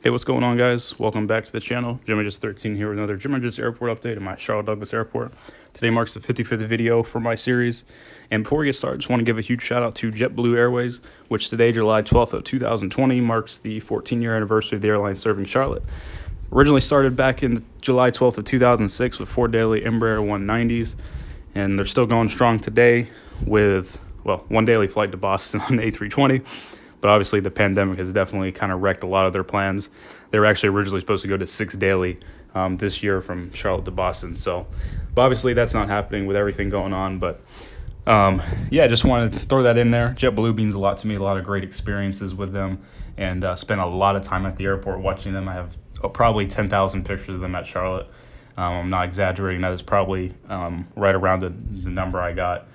Hey, what's going on, guys? Welcome back to the channel. Gemini13 here with another Gemini Airport update at my Charlotte Douglas Airport. Today marks the 55th video for my series. And before we get started, I just want to give a huge shout out to Jetblue Airways, which today, July 12th of 2020, marks the 14-year anniversary of the airline serving Charlotte. Originally started back in July 12th of 2006 with 4 daily Embraer 190s, and they're still going strong today with, well, 1 daily flight to Boston on the A320. But obviously the pandemic has definitely kind of wrecked a lot of their plans. They were actually originally supposed to go to 6 daily this year from Charlotte to Boston. So, but obviously that's not happening with everything going on. But yeah, just wanted to throw that in there. JetBlue means a lot to me, a lot of great experiences with them, and spent a lot of time at the airport watching them. I have probably 10,000 pictures of them at Charlotte. I'm not exaggerating. That is probably right around the number I got.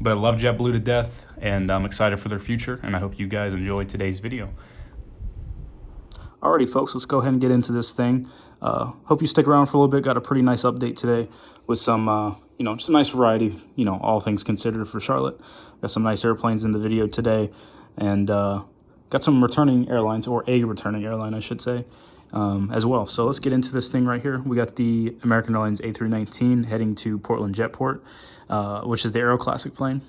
But I love JetBlue to death, and I'm excited for their future, and I hope you guys enjoyed today's video. Alrighty, folks, let's go ahead and get into this thing. Hope you stick around for a little bit. Got a pretty nice update today with some, just a nice variety, all things considered for Charlotte. Got some nice airplanes in the video today, and got some returning airlines, or a returning airline, I should say, as well. So let's get into this thing right here. We got the American Airlines A319 heading to Portland Jetport, which is the Aero Classic plane.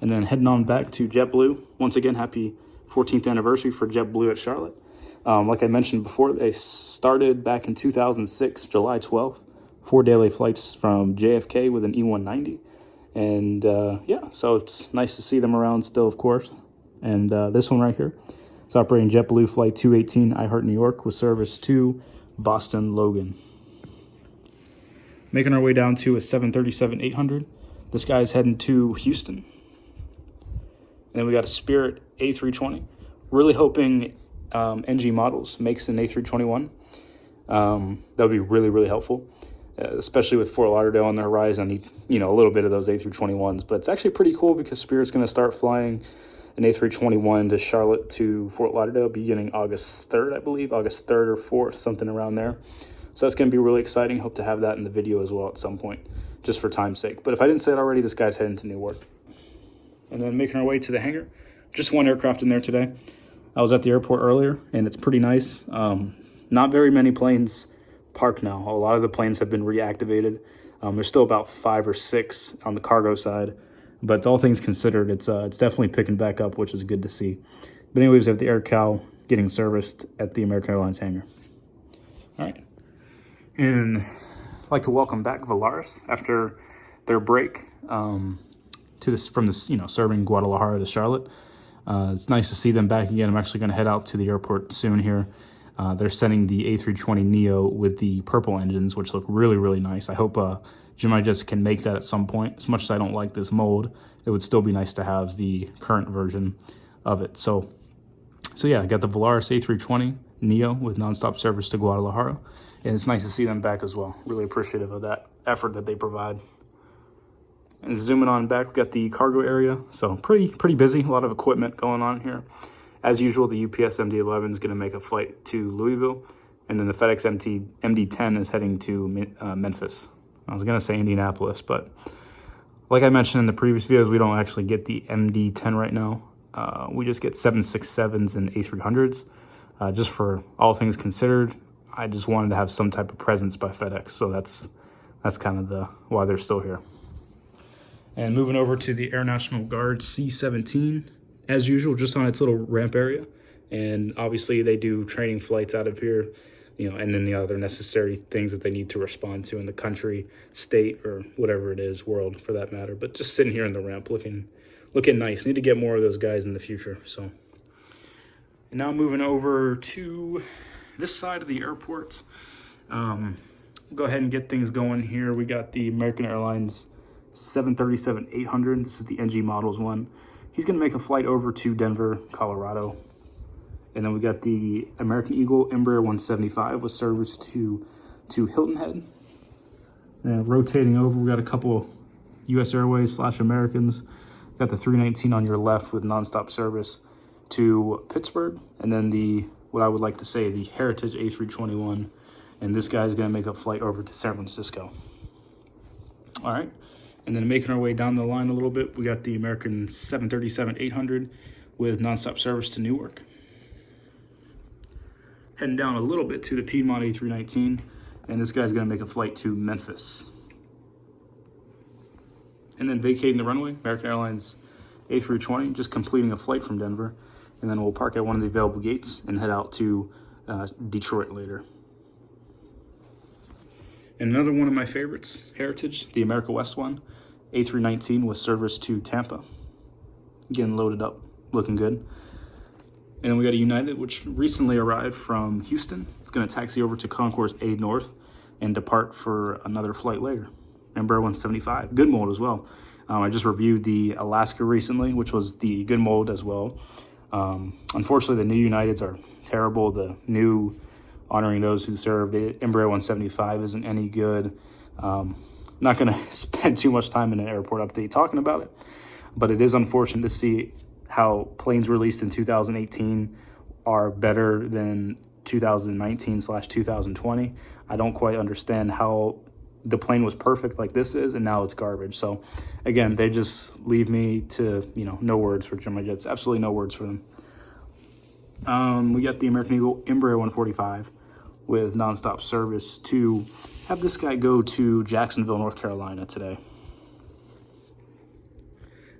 And then heading on back to JetBlue. Once again, happy 14th anniversary for JetBlue at Charlotte. Like I mentioned before, they started back in 2006, July 12th, 4 daily flights from JFK with an E190. And yeah, so it's nice to see them around still, of course. And this one right here, it's operating JetBlue Flight 218 I Heart New York with service to Boston Logan. Making our way down to a 737-800. This guy's heading to Houston. And then we got a Spirit A320. Really hoping NG Models makes an A321. That would be really, really helpful, especially with Fort Lauderdale on the horizon. I need, a little bit of those A321s. But it's actually pretty cool because Spirit's going to start flying an A321 to Charlotte to Fort Lauderdale beginning August 3rd, I believe. August 3rd or 4th, something around there. So that's going to be really exciting. Hope to have that in the video as well at some point, just for time's sake. But if I didn't say it already, this guy's heading to Newark. And then making our way to the hangar. Just one aircraft in there today. I was at the airport earlier, and it's pretty nice. Not very many planes parked now. A lot of the planes have been reactivated. There's still about 5 or 6 on the cargo side. But all things considered, it's definitely picking back up, which is good to see. But anyways, we have the AirCal getting serviced at the American Airlines hangar. All right. And I'd like to welcome back Volaris after their break from this, serving Guadalajara to Charlotte. It's nice to see them back again. I'm actually going to head out to the airport soon here. They're sending the A320neo with the purple engines, which look really, really nice. I hope Gemini Jets can make that at some point. As much as I don't like this mold, it would still be nice to have the current version of it. So yeah, I got the Volaris A320neo with nonstop service to Guadalajara. And it's nice to see them back as well. Really appreciative of that effort that they provide. And zooming on back, we got the cargo area. So pretty busy, a lot of equipment going on here. As usual, the UPS MD-11 is going to make a flight to Louisville. And then the FedEx MD-10 is heading to Memphis. I was going to say Indianapolis, but like I mentioned in the previous videos, we don't actually get the MD-10 right now. We just get 767s and A300s. Just for all things considered, I just wanted to have some type of presence by FedEx. So that's kind of why they're still here. And moving over to the Air National Guard C-17, as usual, just on its little ramp area. And obviously they do training flights out of here, and then the other necessary things that they need to respond to in the country, state, or whatever it is, world for that matter. But just sitting here in the ramp looking nice. Need to get more of those guys in the future. So, and now moving over to this side of the airport. We'll go ahead and get things going here. We got the American Airlines 737-800. This is the NG Models one. He's going to make a flight over to Denver, Colorado. And then we got the American Eagle Embraer 175 with service to Hilton Head. And rotating over, we got a couple US Airways / Americans. Got the 319 on your left with nonstop service to Pittsburgh. And then what I would like to say, the Heritage A321. And this guy's going to make a flight over to San Francisco. All right. And then making our way down the line a little bit, we got the American 737-800 with nonstop service to Newark. Heading down a little bit to the Piedmont A319, and this guy's gonna make a flight to Memphis. And then vacating the runway, American Airlines A320, just completing a flight from Denver, and then we'll park at one of the available gates and head out to Detroit later. And another one of my favorites, Heritage, the America West one, A319 with service to Tampa. Again, loaded up, looking good. And then we got a United, which recently arrived from Houston. It's gonna taxi over to Concourse A North and depart for another flight later. Embraer 175, good mold as well. I just reviewed the Alaska recently, which was the good mold as well. Unfortunately, the new Uniteds are terrible. The new honoring those who served it, Embraer 175 isn't any good. Not gonna spend too much time in an airport update talking about it, but it is unfortunate to see how planes released in 2018 are better than 2019/2020. I don't quite understand how the plane was perfect like this is, and now it's garbage. So again, they just leave me to, no words for Gemini Jets. Absolutely no words for them. We got the American Eagle Embraer 145 with nonstop service to have this guy go to Jacksonville, North Carolina today.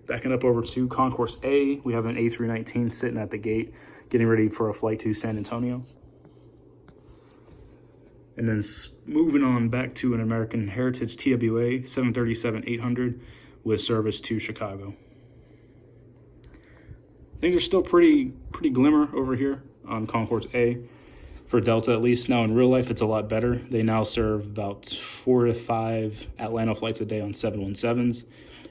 Backing up over to Concourse A, we have an A319 sitting at the gate, getting ready for a flight to San Antonio. And then moving on back to an American Heritage TWA 737-800 with service to Chicago. Things are still pretty glimmer over here on Concourse A, for Delta at least. Now in real life, it's a lot better. They now serve about 4 to 5 Atlanta flights a day on 717s.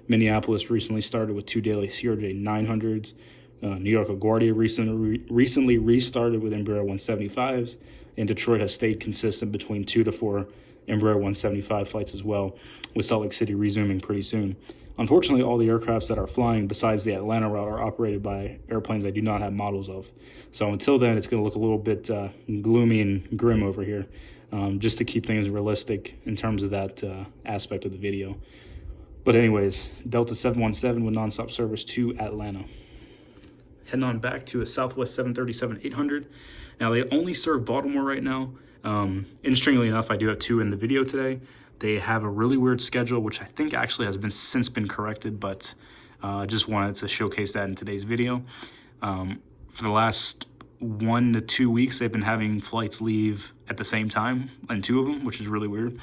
Minneapolis recently started with 2 daily CRJ 900s. New York LaGuardia recently restarted with Embraer 175s, and Detroit has stayed consistent between 2 to 4 Embraer 175 flights as well, with Salt Lake City resuming pretty soon. Unfortunately, all the aircrafts that are flying besides the Atlanta route are operated by airplanes I do not have models of. So until then, it's going to look a little bit gloomy and grim over here, just to keep things realistic in terms of that aspect of the video. But anyways, Delta 717 with nonstop service to Atlanta. Heading on back to a Southwest 737-800. Now, they only serve Baltimore right now. Interestingly enough, I do have 2 in the video today. They have a really weird schedule, which I think actually has since been corrected, but I just wanted to showcase that in today's video. For the last 1 to 2 weeks, they've been having flights leave at the same time, and 2 of them, which is really weird.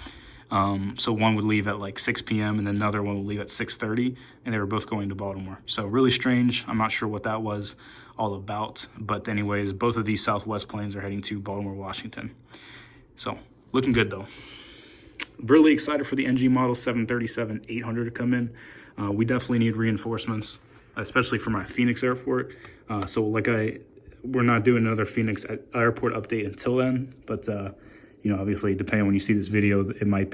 So one would leave at like 6 p.m. and then another one would leave at 6:30, and they were both going to Baltimore. So really strange. I'm not sure what that was all about. But anyways, both of these Southwest planes are heading to Baltimore, Washington. So looking good though. Really excited for the NG model 737-800 to come in. We definitely need reinforcements, especially for my Phoenix airport. So we're not doing another Phoenix airport update until then, but obviously, depending on when you see this video, I might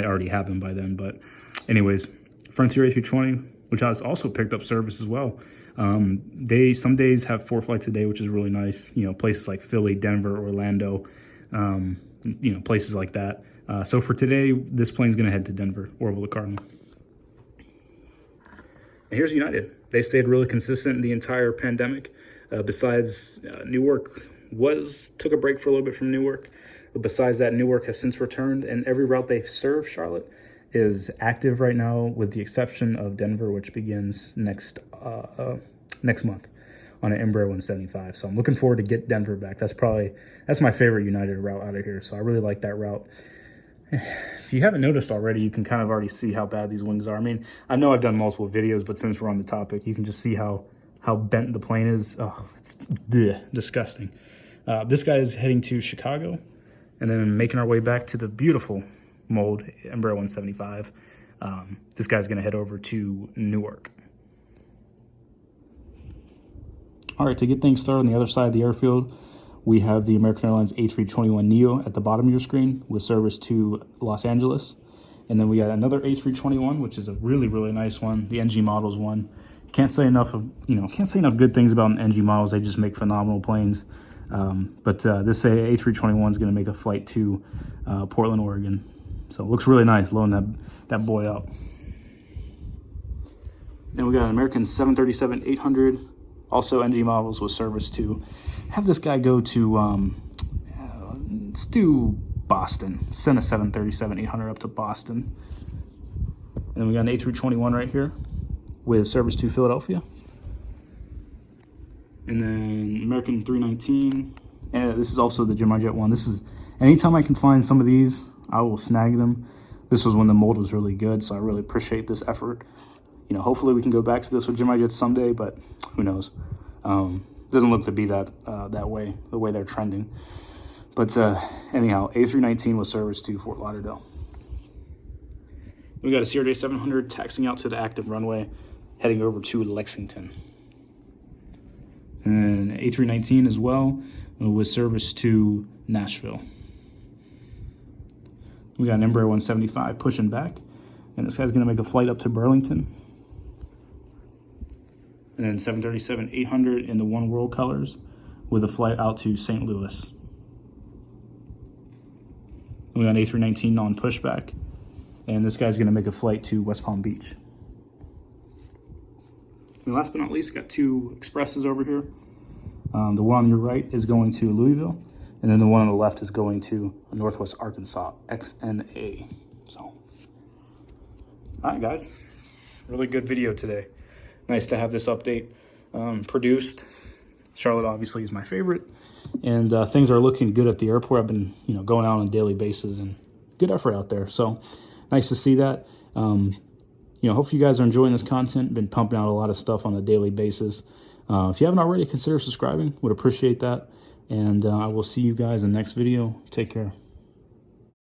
already have them by then. But anyways, Frontier A320, which has also picked up service as well. Some days have 4 flights a day, which is really nice. Places like Philly, Denver, Orlando, places like that. So for today, this plane's going to head to Denver, Orville the Cardinal. And here's United. They stayed really consistent the entire pandemic. Besides Newark took a break for a little bit from Newark. But besides that, Newark has since returned, and every route they serve Charlotte is active right now, with the exception of Denver, which begins next month on an Embraer 175. So I'm looking forward to get Denver back. That's my favorite United route out of here. So I really like that route. If you haven't noticed already, you can kind of already see how bad these wings are. I mean, I know I've done multiple videos, but since we're on the topic, you can just see how bent the plane is. Oh, it's disgusting. This guy is heading to Chicago, and then making our way back to the beautiful mold Embraer 175. This guy's going to head over to Newark. All right, to get things started on the other side of the airfield, we have the American Airlines A321neo at the bottom of your screen with service to Los Angeles. And then we got another A321, which is a really, really nice one, the NG Models one. Can't say enough good things about NG Models. They just make phenomenal planes. But this A321 is going to make a flight to Portland, Oregon. So it looks really nice, loading that boy up. Then we got an American 737-800, also NG Models with service to have this guy go to, let's do Boston. Send a 737-800 up to Boston. And then we got an A321 right here with service to Philadelphia. And then American 319. And this is also the Gemini Jet one. This is, anytime I can find some of these, I will snag them. This was when the mold was really good, so I really appreciate this effort. You know, hopefully we can go back to this with Gemini Jets someday, but who knows? It doesn't look to be that way, the way they're trending. But anyhow, A319 was service to Fort Lauderdale. We got a CRJ 700 taxiing out to the active runway, heading over to Lexington. And A319 as well, with service to Nashville. We got an Embraer 175 pushing back, and this guy's going to make a flight up to Burlington. And then 737-800 in the One World colors with a flight out to St. Louis. We got an A319 non-pushback, and this guy's going to make a flight to West Palm Beach. And last but not least, got two expresses over here. The one on your right is going to Louisville, and then the one on the left is going to Northwest Arkansas, XNA. So, all right, guys, really good video today. Nice to have this update produced. Charlotte obviously is my favorite, and things are looking good at the airport. I've been, going out on a daily basis, and good effort out there. So, nice to see that. Hopefully you guys are enjoying this content. Been pumping out a lot of stuff on a daily basis. If you haven't already, consider subscribing. Would appreciate that. And I will see you guys in the next video. Take care.